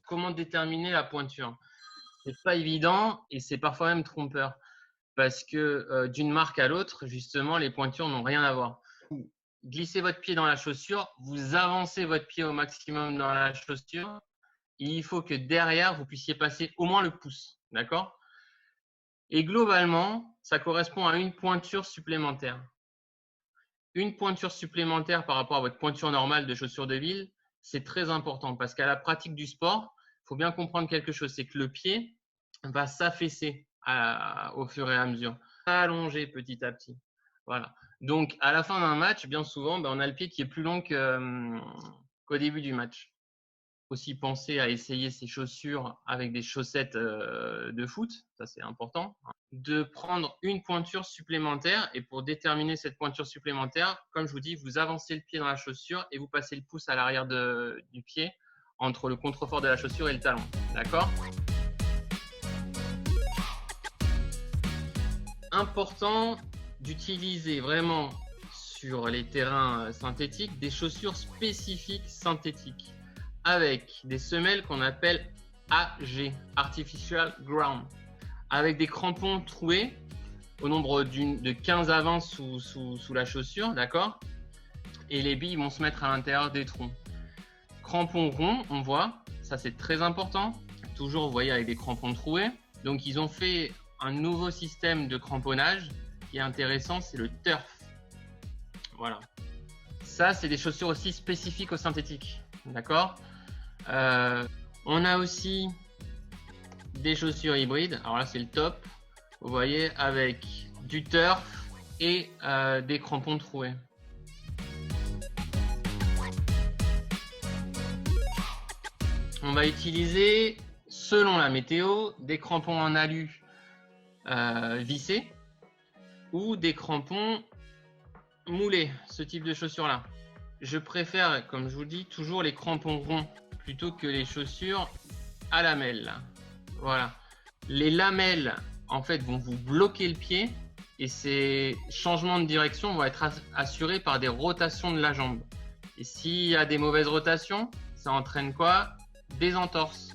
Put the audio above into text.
Comment déterminer la pointure? C'est pas évident et c'est parfois même trompeur parce que d'une marque à l'autre, justement, les pointures n'ont rien à voir. Vous glissez votre pied dans la chaussure, vous avancez votre pied au maximum dans la chaussure. Il faut que derrière, vous puissiez passer au moins le pouce. D'accord? Et globalement, ça correspond à une pointure supplémentaire. Une pointure supplémentaire par rapport à votre pointure normale de chaussure de ville, c'est très important parce qu'à la pratique du sport, il faut bien comprendre quelque chose, c'est que le pied va s'affaisser au fur et à mesure, s'allonger petit à petit. Voilà. Donc, à la fin d'un match, bien souvent, on a le pied qui est plus long qu'au début du match. Aussi penser à essayer ses chaussures avec des chaussettes de foot, ça c'est important. De prendre une pointure supplémentaire et pour déterminer cette pointure supplémentaire, comme je vous dis, vous avancez le pied dans la chaussure et vous passez le pouce à l'arrière du pied entre le contrefort de la chaussure et le talon. D'accord? Important d'utiliser vraiment sur les terrains synthétiques des chaussures spécifiques synthétiques avec des semelles qu'on appelle AG, Artificial Ground, avec des crampons troués au nombre de 15 à 20 sous la chaussure, d'accord? Et les billes vont se mettre à l'intérieur des troncs. Crampons ronds, on voit, ça c'est très important, toujours vous voyez avec des crampons troués. Donc ils ont fait un nouveau système de cramponnage qui est intéressant, c'est le turf. Voilà. Ça, c'est des chaussures aussi spécifiques au synthétique. D'accord? On a aussi des chaussures hybrides. Alors là, c'est le top. Vous voyez, avec du turf et des crampons troués. On va utiliser, selon la météo, des crampons en alu vissés ou des crampons moulés, ce type de chaussures-là. Je préfère, comme je vous dis, toujours les crampons ronds plutôt que les chaussures à lamelles. Voilà. Les lamelles, en fait, vont vous bloquer le pied et ces changements de direction vont être assurés par des rotations de la jambe. Et s'il y a des mauvaises rotations, ça entraîne quoi? Des entorses.